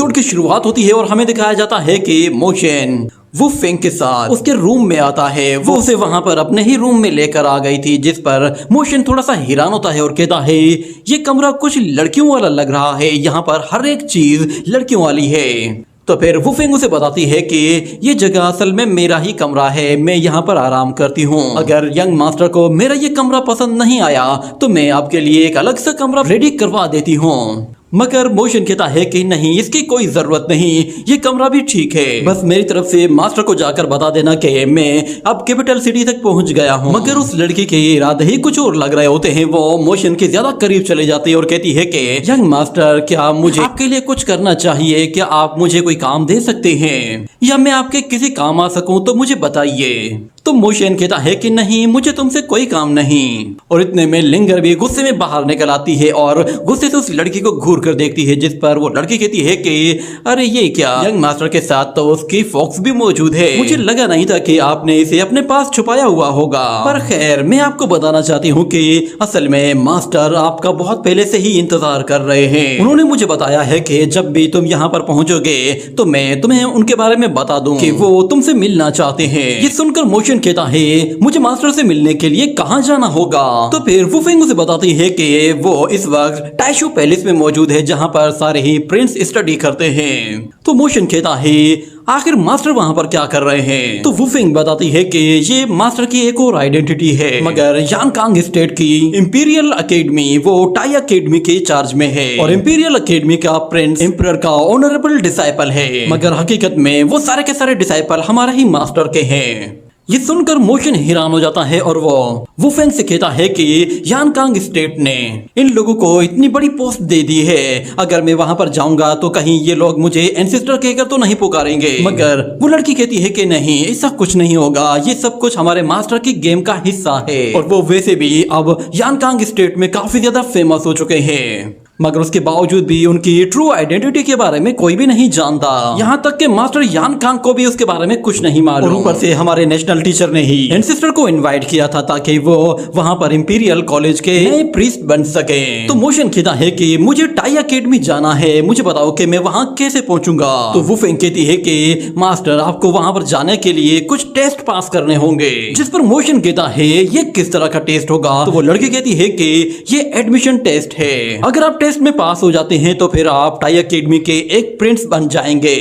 Episode की शुरुआत होती है और हमें दिखाया जाता है कि मोशन वो फेंग के साथ उसके रूम में आता है। वो उसे वहां पर अपने ही रूम में लेकर आ गई थी, जिस पर मोशन थोड़ा सा हैरान होता है और कहता है ये कमरा कुछ लड़कियों वाला लग रहा है, यहाँ पर हर एक चीज लड़कियों वाली है। तो फिर वो फेंग उसे बताती है कि ये जगह असल में मेरा ही कमरा है, मैं यहाँ पर आराम करती हूँ। अगर यंग मास्टर को मेरा ये कमरा पसंद नहीं आया तो मैं आपके लिए एक अलग सा कमरा रेडी करवा देती हूँ। मगर मोशन कहता है कि नहीं, इसकी कोई जरूरत नहीं, ये कमरा भी ठीक है, बस मेरी तरफ से मास्टर को जाकर बता देना कि मैं अब कैपिटल सिटी तक पहुंच गया हूं। मगर उस लड़की के इरादे ही कुछ और लग रहे होते हैं। वो मोशन के ज्यादा करीब चले जाती है और कहती है कि यंग मास्टर, क्या मुझे आपके लिए कुछ करना चाहिए? क्या आप मुझे कोई काम दे सकते हैं या मैं आपके किसी काम आ सकूं तो मुझे बताइए। तो मोशन कहता है कि नहीं, मुझे तुमसे कोई काम नहीं। और इतने में लिंगर भी गुस्से में बाहर निकल आती है और गुस्से से उस लड़की को घूर कर देखती है, जिस पर वो लड़की कहती है कि अरे ये क्या, यंग मास्टर के साथ तो उसकी फॉक्स भी मौजूद है, मुझे लगा नहीं था कि आपने इसे अपने पास छुपाया हुआ होगा। पर खैर, मैं आपको बताना चाहती हूँ कि असल में मास्टर आपका बहुत पहले से ही इंतजार कर रहे हैं। उन्होंने मुझे बताया है कि जब भी तुम यहाँ पर पहुंचोगे तो मैं तुम्हें उनके बारे में बता दूं कि वो तुमसे मिलना चाहते हैं। ये सुनकर मोशन कहता है मुझे मास्टर से मिलने के लिए कहाँ जाना होगा? तो फिर वो फेंग उसे बताती है कि वो इस वक्त टाइशू पैलेस में मौजूद है, जहाँ पर सारे ही प्रिंस स्टडी करते हैं। तो मोशन कहता है आखिर मास्टर वहाँ पर क्या कर रहे हैं? तो वुफिंग बताती है कि ये मास्टर की एक और आइडेंटिटी है, मगर यांकांग स्टेट की इंपीरियल अकेडमी वो टाई अकेडमी के चार्ज में है और इंपीरियल अकेडमी का प्रिंस एम्परर का ऑनरेबल डिसाइपल है, मगर हकीकत में वो सारे के सारे डिसाइपल हमारे ही मास्टर के हैं। ये सुनकर मोशन हैरान हो जाता है और वो फेंग से कहता है कि यांकांग स्टेट ने इन लोगों को इतनी बड़ी पोस्ट दे दी है, अगर मैं वहां पर जाऊंगा तो कहीं ये लोग मुझे एंसेस्टर कहकर तो नहीं पुकारेंगे। मगर वो लड़की कहती है कि नहीं, ऐसा कुछ नहीं होगा, ये सब कुछ हमारे मास्टर की गेम का हिस्सा है। और वो वैसे भी अब यांकांग स्टेट में काफी ज्यादा फेमस हो चुके हैं, मगर उसके बावजूद भी उनकी ट्रू आइडेंटिटी के बारे में कोई भी नहीं जानता। यहाँ तक कि मास्टर यांकांग को भी उसके बारे में कुछ नहीं मालूम। ऊपर से हमारे नेशनल टीचर ने ही एंसेस्टर को इनवाइट किया था ताकि वो वहाँ पर इंपीरियल कॉलेज के नए प्रीस्ट बन सके। तो मोशन कहता है कि मुझे टाई अकेडमी जाना है, मुझे बताओ कि मैं वहाँ कैसे पहुँचूंगा? तो वो फेंग कहती है कि मास्टर, आपको वहाँ पर जाने के लिए कुछ टेस्ट पास करने होंगे। जिस पर मोशन कहता है ये किस तरह का टेस्ट होगा? तो वो लड़की कहती है कि ये एडमिशन टेस्ट है, अगर आप टेस्ट में पास हो जाते हैं तो फिर आप टाई अकेडमी के एक प्रिंस बन जाएंगे।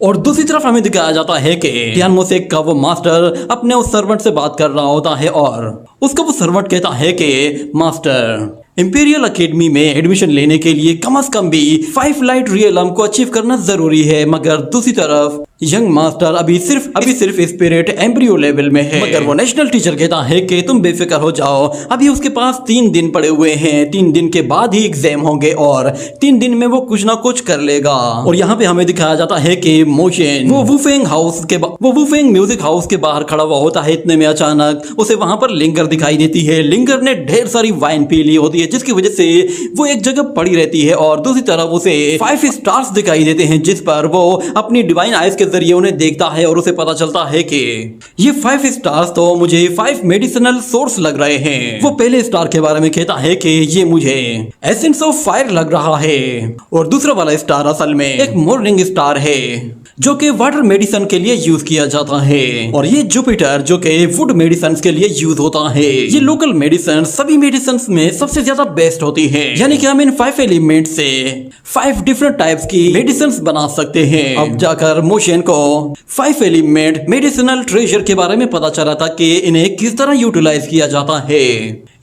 और दूसरी तरफ हमें दिखाया जाता है कि टियान मोसेक का वो मास्टर अपने उस सर्वेंट से बात कर रहा होता है और उसका वो सर्वेंट कहता है कि मास्टर, इंपीरियल अकेडमी में एडमिशन लेने के लिए कम से कम भी 5 लाइट रियलम को अचीव करना जरूरी है, मगर दूसरी तरफ यंग मास्टर अभी सिर्फ स्पिरिट एम्ब्रियो लेवल में है। मगर वो नेशनल टीचर कहता है कि तुम बेफिक्र हो जाओ, अभी उसके पास 3 दिन पड़े हुए हैं, 3 दिन के बाद ही एग्जाम होंगे और 3 दिन में वो कुछ ना कुछ कर लेगा। और यहाँ पे हमें दिखाया जाता है कि मोशन वो वुफेंग म्यूजिक हाउस के बाहर खड़ा हुआ होता है। इतने में अचानक उसे वहां पर लिंगर दिखाई देती है। लिंगर ने ढेर सारी वाइन पी ली होती है, जिसकी वजह से वो एक जगह पड़ी रहती है और दूसरी तरफ उसे 5 स्टार्स दिखाई देते हैं, जिस पर वो अपनी डिवाइन आइज के जरिए उन्हें देखता है और उसे पता चलता है कि ये 5 स्टार्स तो मुझे 5 मेडिसिनल सोर्स लग रहे हैं। वो पहले स्टार के बारे में कहता है कि ये मुझे एसेंस ऑफ फायर लग रहा है और दूसरा वाला स्टार असल में एक मॉर्निंग स्टार है जो कि वाटर मेडिसिन के लिए यूज किया जाता है और ये जुपिटर जो कि फूड मेडिसिन के लिए यूज होता है। ये लोकल मेडिसिन सभी मेडिसिन में सबसे ज्यादा बेस्ट होती है, यानी कि हम इन 5 एलिमेंट से 5 डिफरेंट टाइप्स की मेडिसिन बना सकते हैं। अब जाकर मोशन को 5 एलिमेंट मेडिसिनल ट्रेजर के बारे में पता चला था कि इन्हें किस तरह यूटिलाइज किया जाता है।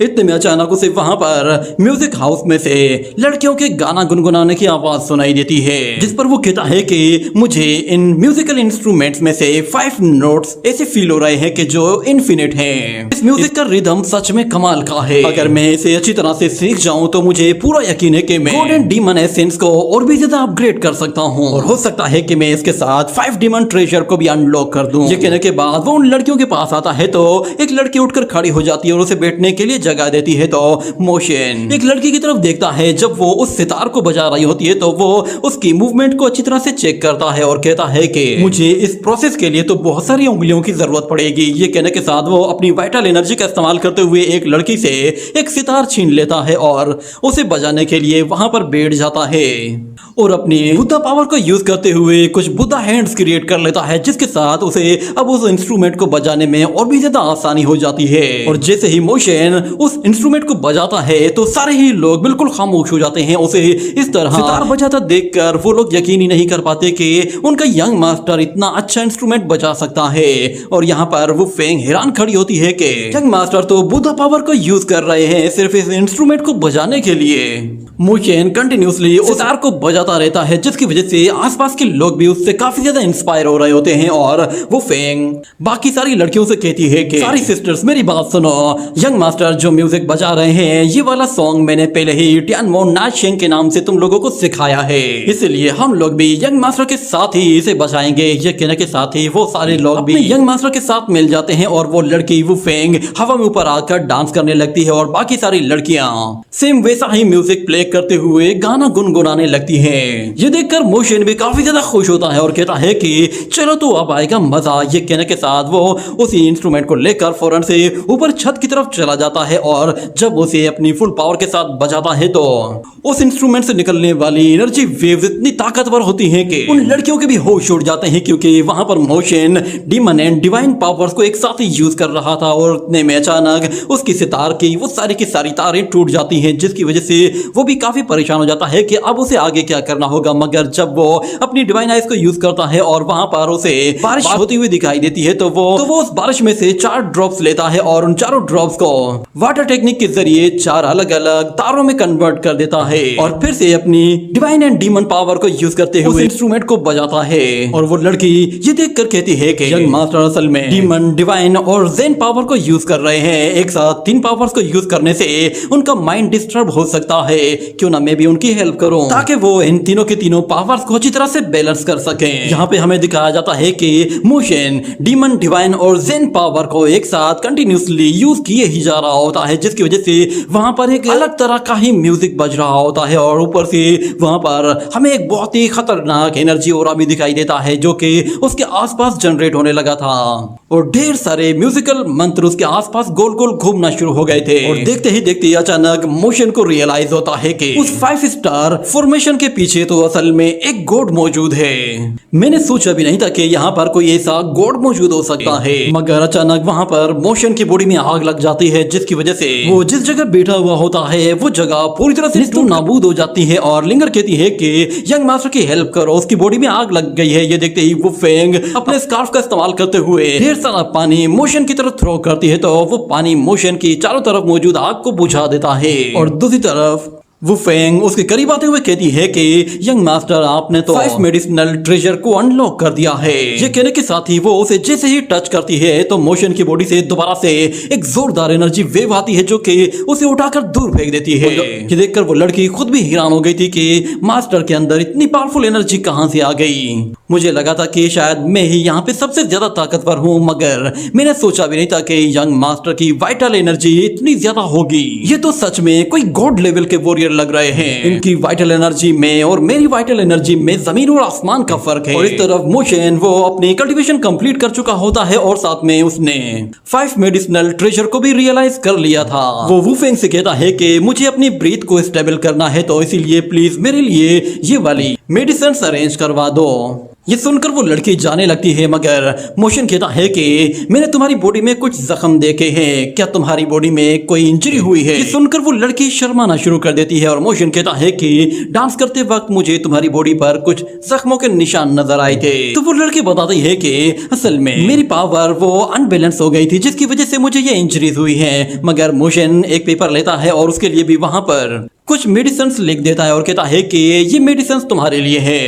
इतने में अचानक उसे वहां पर म्यूजिक हाउस में से लड़कियों के गाना गुनगुनाने की आवाज सुनाई देती है, जिस पर वो कहता है कि मुझे इन म्यूजिकल इंस्ट्रूमेंट्स में से 5 नोट्स ऐसे फील हो रहे हैं कि जो इनफिनिट हैं। इस म्यूजिक का रिदम सच में कमाल का है, अगर मैं इसे अच्छी तरह से सीख जाऊं तो मुझे पूरा यकीन है कि मैं गॉड एंड डीमन एसेंस को और भी ज्यादा अपग्रेड कर सकता हूं और हो सकता है कि मैं इसके साथ 5 डीमन ट्रेजर को भी अनलॉक कर दूं। ये कहने के बाद वो उन लड़कियों के पास आता है तो एक लड़की उठकर खड़ी हो जाती है और उसे बैठने के लिए जगा देती है तो मोशन एक लड़की की तरफ देखता है। जब वो उस सितार को बजा रही होती है तो वो उसकी मूवमेंट को अच्छी तरह से चेक करता है और कहता है कि मुझे इस प्रोसेस के लिए तो बहुत सारी उंगलियों की जरूरत पड़ेगी। ये कहने के साथ वो अपनी वाइटल एनर्जी का इस्तेमाल करते हुए एक लड़की से एक सितार छीन लेता है और उसे बजाने के लिए वहां पर बैठ जाता है और अपनी बुद्धा पावर को यूज करते हुए कुछ बुद्धा हैंड्स क्रिएट कर लेता है, जिसके साथ उसे अब उस इंस्ट्रूमेंट को बजाने में और भी ज्यादा आसानी हो जाती है। और जैसे ही मोशन उस इंस्ट्रूमेंट को बजाता है तो सारे ही लोग बिल्कुल खामोश हो जाते हैं। उसे इस तरह सितार बजाता देखकर वो लोग यकीन ही नहीं कर पाते कि उनका यंग मास्टर इतना अच्छा इंस्ट्रूमेंट बजा सकता है। और यहाँ पर वो फेंग हैरान खड़ी होती है कि यंग मास्टर तो बुद्धा पावर को यूज कर रहे हैं सिर्फ इस इंस्ट्रूमेंट को बजाने के लिए। मोशन कंटिन्यूसली उस सितार को बजाता रहता है, जिसकी वजह से आसपास के लोग भी उससे काफी ज्यादा इंस्पायर हो रहे होते हैं। और वो फेंग बाकी सारी लड़कियों से कहती है कि सारी सिस्टर्स मेरी बात सुनो, यंग मास्टर जो म्यूजिक बजा रहे हैं ये वाला सॉन्ग मैंने पहले ही टियानमो नाशिंग के नाम से तुम लोगों को सिखाया है, इसलिए हम लोग भी यंग मास्टर के साथ ही इसे बजाएंगे। ये कहने के साथ ही वो सारे लोग भी यंग मास्टर के साथ मिल जाते हैं और वो लड़की वो फेंग हवा में ऊपर आकर डांस करने लगती है और बाकी सारी लड़कियां सेम वैसा ही म्यूजिक प्ले करते हुए गाना गुनगुनाने लगती हैं। ये देखकर मोशन भी काफी ज्यादा खुश होता है और कहता है कि चलो तो अब आएगा मजा। ये कहने के साथ वो उसी इंस्ट्रूमेंट को लेकर फौरन से ऊपर छत की तरफ चला जाता है और जब उसे अपनी फुल पावर के साथ बजाता है तो उस इंस्ट्रूमेंट से निकलने वाली एनर्जी वेव्स इतनी ताकतवर होती हैं कि उन लड़कियों के भी होश उड़ जाते हैं, क्योंकि वहां पर motion demon and divine powers को एक साथ ही यूज कर रहा था। और इतने में अचानक उसकी सितार की वो सारी की सारी तारें टूट जाती हैं, जिसकी वजह से वो भी काफी परेशान हो जाता है कि अब उसे आगे क्या करना होगा। मगर जब वो अपनी डिवाइन आइज को यूज करता है और वहां पर उसे बारिश होती हुई दिखाई देती है तो वो उस बारिश में से 4 ड्रॉप्स लेता है और उन चारों ड्रॉप्स को वाटर टेक्निक के जरिए 4 अलग अलग तारों में कन्वर्ट कर देता है और फिर से अपनी डिवाइन एंड डीमन पावर को यूज करते हुए इंस्ट्रूमेंट को बजाता है। और वो लड़की ये देखकर कहती है कि यंग मास्टर असल में डीमन, डिवाइन और ज़ेन पावर को यूज कर रहे हैं। एक साथ 3 पावर्स को यूज करने से उनका माइंड डिस्टर्ब हो सकता है, क्यों ना मैं भी उनकी हेल्प करूं ताकि वो इन तीनों के तीनों पावर्स को अच्छी तरह से बैलेंस कर सकें। यहाँ पे हमें दिखाया जाता है कि मोशन डीमन, डिवाइन और ज़ेन पावर को एक साथ कंटिन्यूसली यूज किए ही जा रहा होता है, जिसकी वजह से वहां पर एक अलग तरह का ही म्यूजिक बज रहा होता है। और ऊपर से वहां पर हमें एक बहुत ही खतरनाक एनर्जी और भी दिखाई देता है जो कि उसके आसपास जनरेट होने लगा था और ढेर सारे म्यूजिकल मंत्र उसके आसपास गोल गोल घूमना शुरू हो गए थे। और देखते ही देखते अचानक मोशन को रियलाइज होता है कि उस 5 स्टार फॉर्मेशन के पीछे तो असल में एक गॉड मौजूद है। मैंने सोचा भी नहीं था कि यहाँ पर कोई ऐसा गॉड मौजूद हो सकता है। मगर अचानक वहाँ पर मोशन की बॉडी में आग लग जाती है, जिसकी वजह से वो जिस जगह बैठा हुआ होता है वो जगह पूरी तरह से नाबूद हो जाती है। और लिंगर कहती है कि यंग मास्टर की हेल्प करो, उसकी बॉडी में आग लग गई है। ये देखते ही वो फेंग अपने स्कार्फ का इस्तेमाल करते हुए ढेर सारा पानी मोशन की तरफ थ्रो करती है तो वो पानी मोशन की चारों तरफ मौजूद आग को बुझा देता है। और दूसरी तरफ वो फेंग उसके करीब आते हुए कहती है कि यंग मास्टर आपने तो 5 मेडिसिनल ट्रेजर को अनलॉक कर दिया है। ये कहने के साथ ही वो उसे जैसे ही टच करती है तो मोशन की बॉडी से दोबारा से एक जोरदार एनर्जी वेव आती है जो कि उसे उठाकर दूर फेंक देती है। ये देखकर वो लड़की खुद भी हैरान हो गई थी कि मास्टर के अंदर इतनी पावरफुल एनर्जी कहां से आ गई। मुझे लगा था कि शायद मैं ही यहाँ पे सबसे ज्यादा ताकतवर हूँ, मगर मैंने सोचा भी नहीं था कि यंग मास्टर की वाइटल एनर्जी इतनी ज्यादा होगी। ये तो सच में कोई गॉड लेवल के वॉरियर लग रहे हैं। इनकी वाइटल एनर्जी में और मेरी वाइटल एनर्जी में जमीन और आसमान का फर्क है। और इस तरफ मोशन वो अपनी कल्टीवेशन कंप्लीट कर चुका होता है और साथ में उसने 5 मेडिसिनल ट्रेजर को भी रियलाइज कर लिया था। वो वुफेंग से कहता है कि मुझे अपनी ब्रीथ को स्टेबल करना है, तो इसीलिए प्लीज मेरे लिए ये वाली मेडिसिन अरेंज करवा दो। ये सुनकर वो लड़की जाने लगती है, मगर मोशन कहता है कि मैंने तुम्हारी बॉडी में कुछ जख्म देखे हैं, क्या तुम्हारी बॉडी में कोई इंजरी हुई है? ये सुनकर वो लड़की शर्माना शुरू कर देती है और मोशन कहता है कि डांस करते वक्त मुझे तुम्हारी बॉडी पर कुछ जख्मों के निशान नजर आए थे। तो वो लड़की बताती है कि असल में मेरी पावर वो अनबैलेंस हो गई थी, जिसकी वजह से मुझे ये इंजरीज हुई है। मगर मोशन एक पेपर लेता है और उसके लिए भी वहां पर कुछ मेडिसिन लिख देता है और कहता है कि ये मेडिसिन तुम्हारे लिए है।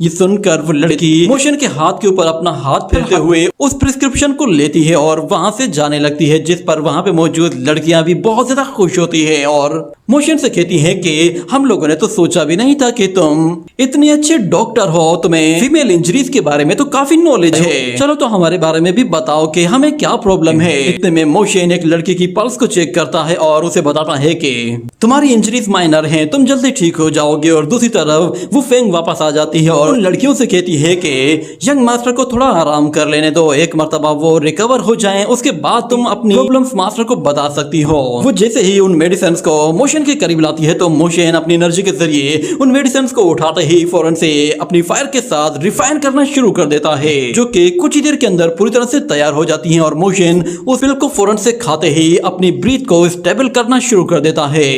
ये सुनकर वो लड़की मोशन के हाथ के ऊपर अपना हाथ फेरते हुए उस प्रिस्क्रिप्शन को लेती है और वहां से जाने लगती है, जिस पर वहां पे मौजूद लड़कियां भी बहुत ज्यादा खुश होती है और मोशन से कहती है कि हम लोगों ने तो सोचा भी नहीं था कि तुम इतने अच्छे डॉक्टर हो, तुम्हें फीमेल इंजरीज के बारे में तो काफी नॉलेज है, चलो तो हमारे बारे में भी बताओ कि हमें क्या प्रॉब्लम है। इतने में मोशन एक लड़की की पल्स को चेक करता है और उसे बताता है कि तुम्हारी इंजरीज माइनर हैं, तुम जल्दी ठीक हो जाओगे। और दूसरी तरफ वो फेंग वापस आ जाती है और उन लड़कियों से कहती है कि यंग मास्टर को थोड़ा आराम कर लेने दो, एक मर्तबा वो रिकवर हो जाएं, उसके बाद तुम अपनी प्रॉब्लम्स मास्टर को बता सकती हो। वो जैसे ही उन मेडिसिन को मोशन के करीब लाती है तो मोशन अपनी एनर्जी के जरिए उन मेडिसिन को उठाते ही फौरन से अपनी फायर के साथ रिफाइन करना शुरू कर देता है, जो कि कुछ ही देर के अंदर पूरी तरह से तैयार हो जाती है। और मोशन उस पिल को फौरन से खाते ही अपनी ब्रीथ को स्टेबल करना शुरू कर देता है।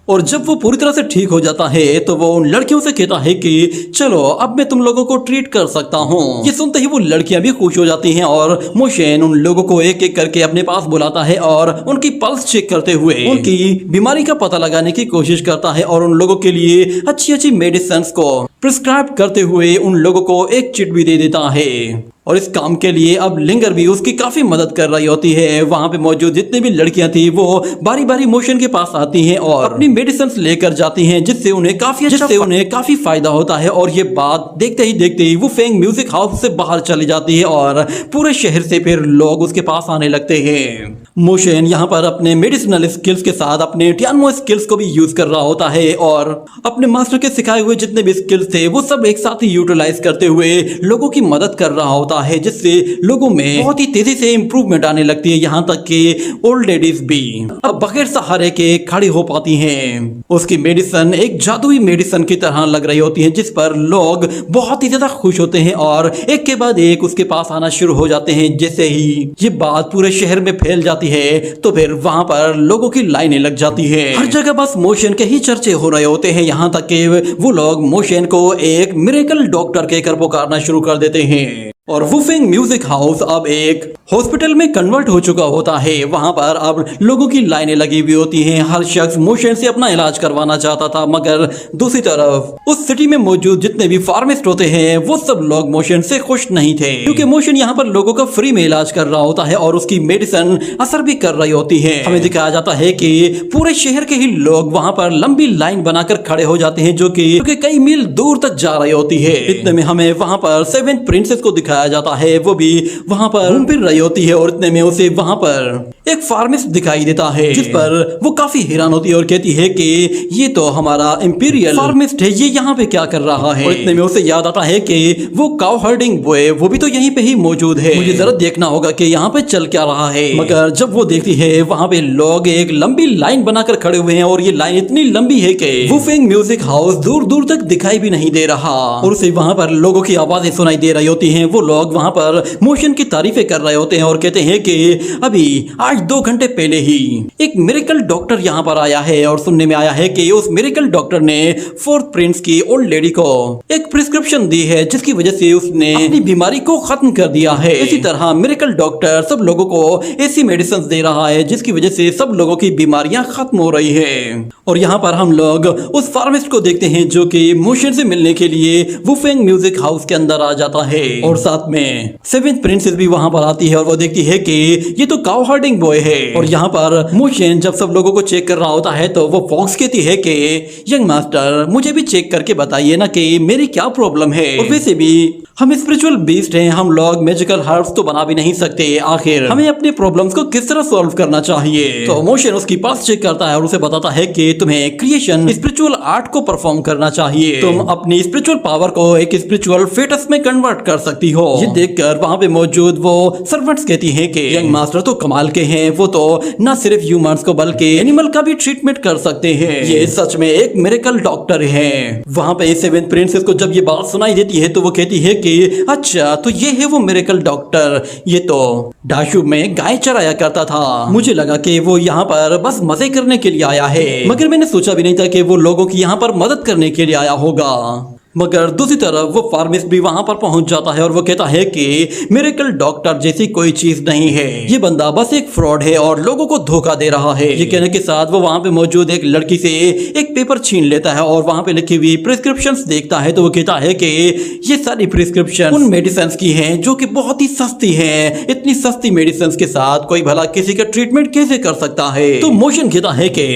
और जब वो पूरी तरह से ठीक हो जाता है तो वो उन लड़कियों से कहता है कि चलो अब मैं तुम लोगों को ट्रीट कर सकता हूँ। ये सुनते ही वो लड़कियां भी खुश हो जाती हैं और मोशन उन लोगों को एक एक करके अपने पास बुलाता है और उनकी पल्स चेक करते हुए उनकी बीमारी का पता लगाने की कोशिश करता है और उन लोगों के लिए अच्छी अच्छी मेडिसिन को प्रिस्क्राइब करते हुए उन लोगों को एक चिट भी दे देता है। और इस काम के लिए अब लिंगर भी उसकी काफी मदद कर रही होती है। वहां पे मौजूद जितनी भी लड़कियां थी वो बारी बारी मोशन के पास आती हैं और अपनी मेडिसिन लेकर जाती हैं, जिससे उन्हें काफी फायदा होता है। और ये बात देखते ही देखते ही वो फेंग म्यूजिक हाउस से बाहर चली जाती है और पूरे शहर से फिर लोग उसके पास आने लगते हैं। मोशन यहाँ पर अपने मेडिसिनल स्किल्स के साथ अपने टियानमो स्किल्स को भी यूज कर रहा होता है और अपने मास्टर के सिखाए हुए जितने भी स्किल्स थे वो सब एक साथ ही यूटिलाइज करते हुए लोगों की मदद कर रहा होता है, जिससे लोगों में बहुत ही तेजी से इंप्रूवमेंट आने लगती है। यहाँ तक कि ओल्ड लेडीज भी अब बगैर सहारे के खड़ी हो पाती हैं। उसकी मेडिसिन एक जादुई मेडिसिन की तरह लग रही होती है, जिस पर लोग बहुत ही ज्यादा खुश होते हैं और एक के बाद एक उसके पास आना शुरू हो जाते हैं। जैसे ही ये बात पूरे शहर में फैल जाती है तो फिर वहां पर लोगों की लाइनें लग जाती है। हर जगह बस मोशन के ही चर्चे हो रहे होते हैं, यहाँ तक कि वो लोग मोशन को एक मिरेकल डॉक्टर कहकर पुकारना शुरू कर देते हैं। और वुफिंग म्यूजिक हाउस अब एक हॉस्पिटल में कन्वर्ट हो चुका होता है। वहां पर अब लोगों की लाइनें लगी हुई होती हैं। हर शख्स मोशन से अपना इलाज करवाना चाहता था, मगर दूसरी तरफ उस सिटी में मौजूद जितने भी फार्मिस्ट होते हैं वो सब लोग मोशन से खुश नहीं थे, क्योंकि मोशन यहाँ पर लोगों का फ्री में इलाज कर रहा होता है और उसकी मेडिसिन असर भी कर रही होती है। हमें दिखाया जाता है कि पूरे शहर के ही लोग वहां पर लंबी लाइन बनाकर खड़े हो जाते हैं, जो कि कई मील दूर तक जा रही होती है। इतने में हमें वहां पर 7 प्रिंसेस को दिखाया जाता है, वो भी वहां पर घूम फिर रही होती है। और इतने में उसे वहां पर एक फार्मिस्ट दिखाई देता है, जिस पर वो काफी हैरान होती है और कहती है कि ये तो हमारा इंपीरियल फार्मिस्ट है, ये यहाँ पे क्या कर रहा है। और इतने में उसे याद आता है कि वो काउ हर्डिंग बॉय वो भी तो यहीं पे ही मौजूद है, मुझे जरा देखना होगा कि यहाँ पे चल क्या रहा है। मगर जब वो देखती है वहां पे लोग एक लंबी लाइन बनाकर खड़े हुए हैं और ये लाइन इतनी लंबी है कि वुफिंग म्यूजिक हाउस दूर दूर तक दिखाई भी नहीं दे रहा। और उसे वहां पर लोगों की आवाजें सुनाई दे रही होती हैं। वो लोग वहां पर मोशन की तारीफें कर रहे होते हैं और कहते हैं कि अभी आज 2 घंटे पहले ही एक मिरेकल डॉक्टर यहाँ पर आया है और सुनने में आया है कि उस मिरेकल डॉक्टर ने 4th प्रिंस की ओल्ड लेडी को एक प्रिस्क्रिप्शन दी है, जिसकी वजह से उसने अपनी बीमारी को खत्म कर दिया है। इसी तरह मिरेकल डॉक्टर सब लोगों को ऐसी मेडिसिन दे रहा है जिसकी वजह से सब लोगों की बीमारियां खत्म हो रही है। और यहाँ पर हम लोग उस फार्मिस्ट को देखते हैं जो कि मोशन से मिलने के लिए वुफिंग म्यूजिक हाउस के अंदर आ जाता है। और साथ में 7th प्रिंसेस भी वहां पर आती है और वो देखती है कि ये तो काउ हर्डिंग बॉय है। और यहाँ पर मोशन जब सब लोगों को चेक कर रहा होता है तो वो फॉक्स कहती है कि यंग मास्टर मुझे भी चेक करके बताइए ना कि मेरी क्या प्रॉब्लम है। और वैसे भी हम स्पिरिचुअल बीस्ट हैं, हम लोग मैजिकल हर्ब्स तो बना भी नहीं सकते, आखिर हमें अपने प्रॉब्लम्स को किस तरह सॉल्व करना चाहिए। तो मोशन उसकी पल्स चेक करता है और उसे बताता है कि तुम्हें क्रिएशन स्पिरिचुअल आर्ट को परफॉर्म करना चाहिए, तुम अपनी स्पिरिचुअल पावर को एक स्पिरिचुअल फेटस में कन्वर्ट कर सकती हो। ये देखकर वहां पे मौजूद वो सर्वेंट्स कहती हैं कि यंग मास्टर तो कमाल के हैं, वो तो न सिर्फ ह्यूमंस को बल्कि एनिमल का भी ट्रीटमेंट कर सकते हैं, ये सच में एक मिरेकल डॉक्टर है। वहां पे 7th प्रिंसेस को जब ये बात सुनाई देती है तो वो कहती है कि अच्छा तो ये है वो मिरेकल डॉक्टर, ये तो डाशू में गाय चराया करता था, मुझे लगा कि वो यहाँ पर बस मजे करने के लिए आया है, मगर मैंने सोचा भी नहीं था कि वो लोगों की यहाँ पर मदद करने के लिए आया होगा। मगर दूसरी तरफ वो फार्मिस्ट भी वहां पर पहुंच जाता है और वो कहता है कि मिरेकल डॉक्टर जैसी कोई चीज नहीं है, ये बंदा बस एक फ्रॉड है और लोगों को धोखा दे रहा है। ये कहने के साथ वो वहां पे मौजूद एक लड़की से एक पेपर छीन लेता है और वहां पे लिखी हुई प्रिस्क्रिप्शंस देखता है तो वो कहता है कि ये सारी प्रिस्क्रिप्शन उन मेडिसिन की हैं जो कि बहुत ही सस्ती हैं। इतनी सस्ती मेडिसिन के साथ कोई भला किसी का ट्रीटमेंट कैसे कर सकता है? तो मोशन कहता है कि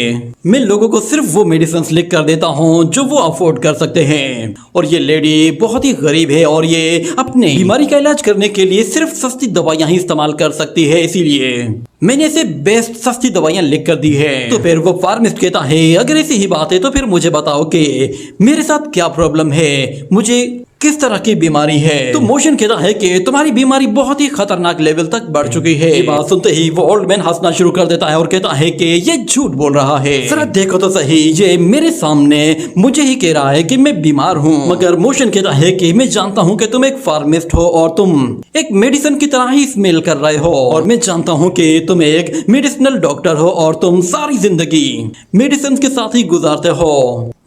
मैं लोगों को सिर्फ वो मेडिसिन लिख कर देता हूँ जो वो अफोर्ड कर सकते हैं, और ये लेडी बहुत ही गरीब है और ये अपने बीमारी का इलाज करने के लिए सिर्फ सस्ती दवाइयां ही इस्तेमाल कर सकती है, इसीलिए मैंने इसे बेस्ट सस्ती दवाइयां लिख कर दी है। तो फिर वो फार्मिस्ट कहता है अगर ऐसी ही बात है तो फिर मुझे बताओ कि मेरे साथ क्या प्रॉब्लम है, मुझे किस तरह की बीमारी है? तो मोशन कहता है कि तुम्हारी बीमारी बहुत ही खतरनाक लेवल तक बढ़ चुकी है। ये बात सुनते ही वो ओल्ड मैन हंसना शुरू कर देता है और कहता है कि ये झूठ बोल रहा है, जरा देखो तो सही, ये मेरे सामने मुझे ही कह रहा है कि मैं बीमार हूँ। मगर मोशन कहता है कि मैं जानता हूँ कि तुम एक फार्मिस्ट हो और तुम एक मेडिसिन की तरह ही स्मेल कर रहे हो, और मैं जानता हूँ कि तुम एक मेडिसिनल डॉक्टर हो और तुम सारी जिंदगी मेडिसिन के साथ ही गुजारते हो,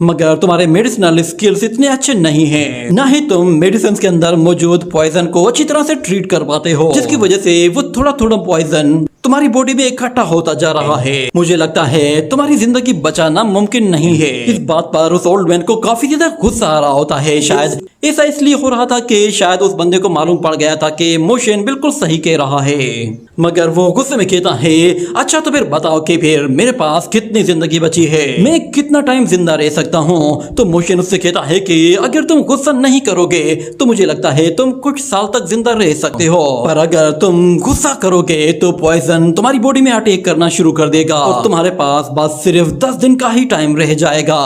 मगर तुम्हारे मेडिसिनल स्किल्स इतने अच्छे नहीं हैं, ना ही तुम मेडिसिन के अंदर मौजूद पॉइजन को अच्छी तरह से ट्रीट कर पाते हो, जिसकी वजह से वो थोड़ा थोड़ा पॉइजन तुम्हारी बॉडी में इकट्ठा होता जा रहा है। मुझे लगता है तुम्हारी जिंदगी बचाना मुमकिन नहीं है। इस बात पर उस ओल्ड मैन को काफी ज्यादा गुस्सा आ रहा होता है। शायद ऐसा इसलिए हो रहा था कि शायद उस बंदे को मालूम पड़ गया था कि मोशन बिल्कुल सही कह रहा है, मगर वो गुस्से में कहता है अच्छा तो फिर बताओ कि फिर मेरे पास कितनी जिंदगी बची है, मैं कितना टाइम जिंदा रह सकता हूँ? तो मोशन उससे कहता है कि अगर तुम गुस्सा नहीं करोगे तो मुझे लगता है तुम कुछ साल तक जिंदा रह सकते हो, पर अगर तुम गुस्सा करोगे तो पॉइजन तुम्हारी बॉडी में अटैक करना शुरू कर देगा और तुम्हारे पास बस सिर्फ 10 दिन का ही टाइम रह जाएगा।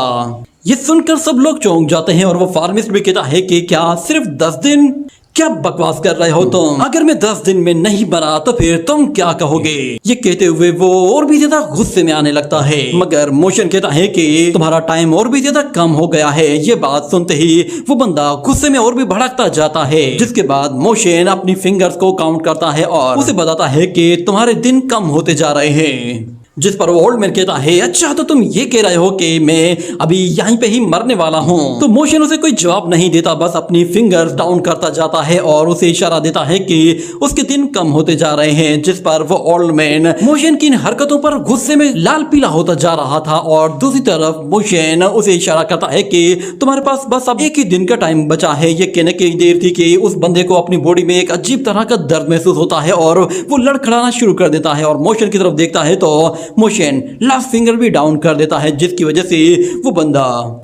ये सुनकर सब लोग चौंक जाते हैं और वो फार्मिस्ट भी कहता है कि क्या सिर्फ 10 दिन? क्या बकवास कर रहे हो तुम? अगर मैं 10 दिन में नहीं बना तो फिर तुम क्या कहोगे? ये कहते हुए वो और भी ज्यादा गुस्से में आने लगता है, मगर मोशन कहता है कि तुम्हारा टाइम और भी ज्यादा कम हो गया है। ये बात सुनते ही वो बंदा गुस्से में और भी भड़कता जाता है, जिसके बाद मोशन अपनी फिंगर्स को काउंट करता है और उसे बताता है कि तुम्हारे दिन कम होते जा रहे हैं, जिस पर वो ओल्ड मैन कहता है अच्छा तो तुम ये कह रहे हो कि मैं अभी यहीं पे ही मरने वाला हूँ? तो मोशन उसे कोई जवाब नहीं देता, बस अपनी फिंगर्स डाउन करता जाता है और उसे इशारा देता है कि उसके दिन कम होते जा रहे हैं, जिस पर वो ओल्ड मैन मोशन की इन हरकतों पर गुस्से में लाल पीला होता जा रहा था। और दूसरी तरफ मोशन उसे इशारा करता है कि तुम्हारे पास बस अब एक ही दिन का टाइम बचा है। ये कहने की देर थी कि उस बंदे को अपनी बॉडी में एक अजीब तरह का दर्द महसूस होता है और वो लड़खड़ाना शुरू कर देता है और मोशन की तरफ देखता है तो मोशन लास्ट फिंगर भी डाउन कर देता है, जिसकी वजह से वो बंदा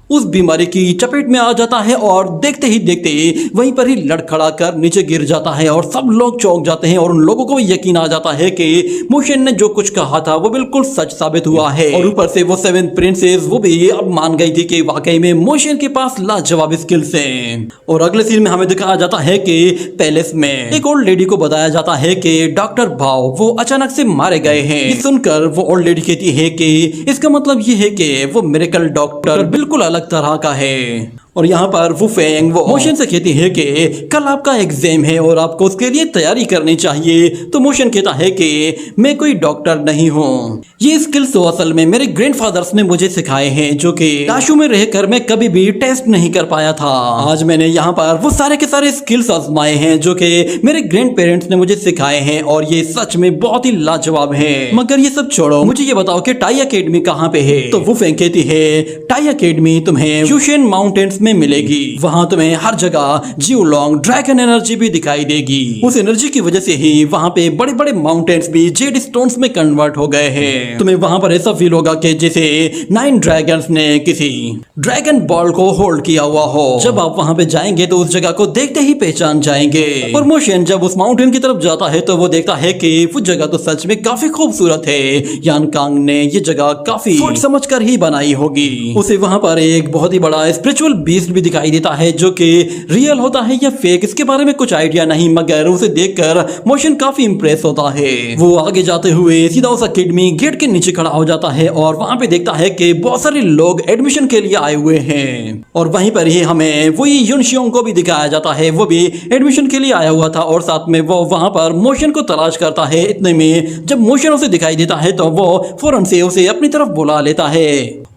उस बीमारी की चपेट में आ जाता है और देखते ही देखते वहीं पर ही लड़खड़ा कर नीचे गिर जाता है और सब लोग चौंक जाते हैं और उन लोगों को यकीन आ जाता है कि मोशन ने जो कुछ कहा था वो बिल्कुल सच साबित हुआ है। और ऊपर से वो 7 प्रिंसेस वो भी अब मान गई थी कि वाकई में मोशन के पास लाजवाब स्किल्स हैं। और अगले सीन में हमें दिखाया जाता है कि पैलेस में एक ओल्ड लेडी को बताया जाता है कि डॉक्टर भाव वो अचानक से मारे गए हैं। ये सुनकर वो ओल्ड लेडी कहती है कि इसका मतलब ये है कि वो मिरेकल डॉक्टर बिल्कुल अलग तरह का है। और यहाँ पर वो फेंग वो मोशन से कहती है कि कल आपका एग्जाम है और आपको उसके लिए तैयारी करनी चाहिए। तो मोशन कहता है कि मैं कोई डॉक्टर नहीं हूँ, ये स्किल्स तो असल में मेरे ग्रैंडफादर्स ने मुझे सिखाए हैं, जो कि काशू में रहकर मैं कभी भी टेस्ट नहीं कर पाया था। आज मैंने यहाँ पर वो सारे के सारे स्किल्स आजमाए हैं जो कि मेरे ग्रैंड पेरेंट्स ने मुझे सिखाए हैं और ये सच में बहुत ही लाजवाब है। मगर ये सब छोड़ो, मुझे ये बताओ कि टाई अकेडमी कहाँ पे है? तो वो फेंग कहती है टाई अकेडमी तुम्हें यूशेन माउंटेन्स में मिलेगी, वहां तुम्हें हर जगह जियोलॉन्ग ड्रैगन एनर्जी भी दिखाई देगी। उस एनर्जी की वजह से ही वहां पे बड़े बड़े माउंटेन्स भी जेड स्टोन्स में कन्वर्ट हो गए हैं। तुम्हें वहां पर ऐसा फील होगा कि जैसे 9 ड्रैगन्स ने किसी ड्रैगन बॉल को होल्ड किया हुआ हो। जब आप वहां पे जाएंगे तो उस जगह को देखते ही पहचान जाएंगे। और मोशन जब उस माउंटेन की तरफ जाता है तो वो देखता है कि वो जगह तो सच में काफी खूबसूरत है। यान कांग ने ये जगह काफी सोच समझ कर ही बनाई होगी। उसे वहां पर एक बहुत ही बड़ा स्पिरिचुअल बीस्ट भी दिखाई देता है जो कि रियल होता है या फेक इसके बारे में कुछ आइडिया नहीं, मगर उसे देखकर मोशन काफी इंप्रेस होता है। वो आगे जाते हुए सीधा उस अकेडमी गेट के नीचे खड़ा हो जाता है और वहां पे देखता है कि बहुत सारे लोग एडमिशन के लिए आए हुए हैं। और वहीं पर ही हमें वही युनशियोंग को भी दिखाया जाता है, वो भी एडमिशन के लिए आया हुआ था और साथ में वो वहां पर मोशन को तलाश करता है। इतने में जब मोशन उसे दिखाई देता है तो वो फौरन से उसे अपनी तरफ बुला लेता है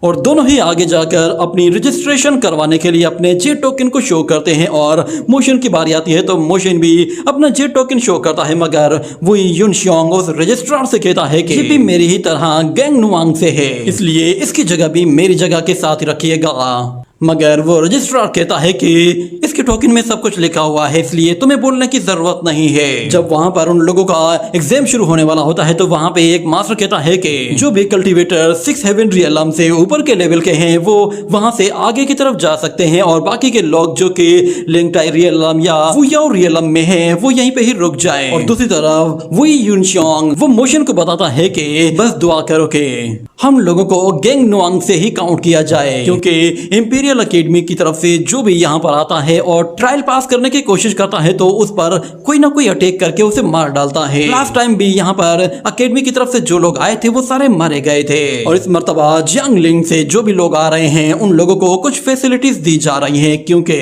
और दोनों ही आगे जाकर अपनी रजिस्ट्रेशन करवाने के लिए अपने जे टोकन को शो करते हैं और मोशन की बारी आती है तो मोशन भी अपना जे टोकन शो करता है, मगर वो युनशियांग उस रजिस्ट्रार से कहता है कि ये भी मेरी ही तरह गैंग नुआंग से है, इसलिए इसकी जगह भी मेरी जगह के साथ ही रखिएगा। मगर वो रजिस्ट्रार कहता है कि इसके टोकन में सब कुछ लिखा हुआ है, इसलिए तुम्हें बोलने की जरूरत नहीं है। जब वहां पर उन लोगों का एग्जाम शुरू होने वाला होता है तो वहां पे एक मास्टर कहता है कि जो भी कल्टीवेटर 6 हेवन रियलम से ऊपर के लेवल के हैं वो वहां से आगे की तरफ जा सकते हैं और बाकी के लोग जो कि लिंगटाई रियलम या वुयाओ रियलम में हैं वो यहीं पे ही रुक जाएं। और दूसरी तरफ वुई युनशियांग वो मोशन को बताता है कि बस दुआ करो कि हम लोगों को गैंग नुआंग से ही काउंट किया जाए, क्योंकि इंपीरियल अकेडमी की तरफ से जो भी यहाँ पर आता है और ट्रायल पास करने की कोशिश करता है तो उस पर कोई ना कोई अटैक करके उसे मार डालता है। लास्ट टाइम भी यहाँ पर अकेडमी की तरफ से जो लोग आए थे वो सारे मारे गए थे और इस मर्तबा जियांगलिंग से जो भी लोग आ रहे हैं उन लोगों को कुछ फैसिलिटीज दी जा रही है, क्योंकि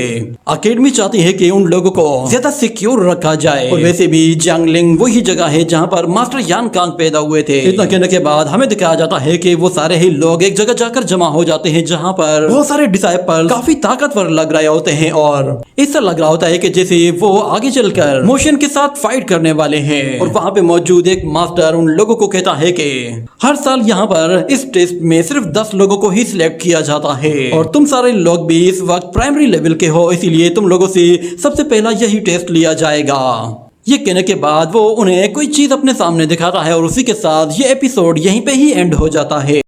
अकेडमी चाहती है कि उन लोगों को ज्यादा सिक्योर रखा जाए। और वैसे भी जियांगलिंग वही जगह है जहाँ पर मास्टर यान कांग पैदा हुए थे। इतना कहने के बाद हमें दिखाया जाता है कि वो सारे ही लोग एक जगह जाकर जमा हो जाते हैं जहाँ पर बहुत सारे डिसाइपल काफी ताकतवर लग रहे होते हैं और ऐसा लग रहा होता है कि जैसे वो आगे चलकर मोशन के साथ फाइट करने वाले हैं। और वहाँ पे मौजूद एक मास्टर उन लोगों को कहता है कि हर साल यहाँ पर इस टेस्ट में सिर्फ 10 लोगों को ही सिलेक्ट किया जाता है और तुम सारे लोग भी इस वक्त प्राइमरी लेवल के हो, इसीलिए तुम लोगों से सबसे पहला यही टेस्ट लिया जाएगा। ये कहने के बाद वो उन्हें कोई चीज अपने सामने दिखाता है और उसी के साथ ये एपिसोड यहीं पे ही एंड हो जाता है।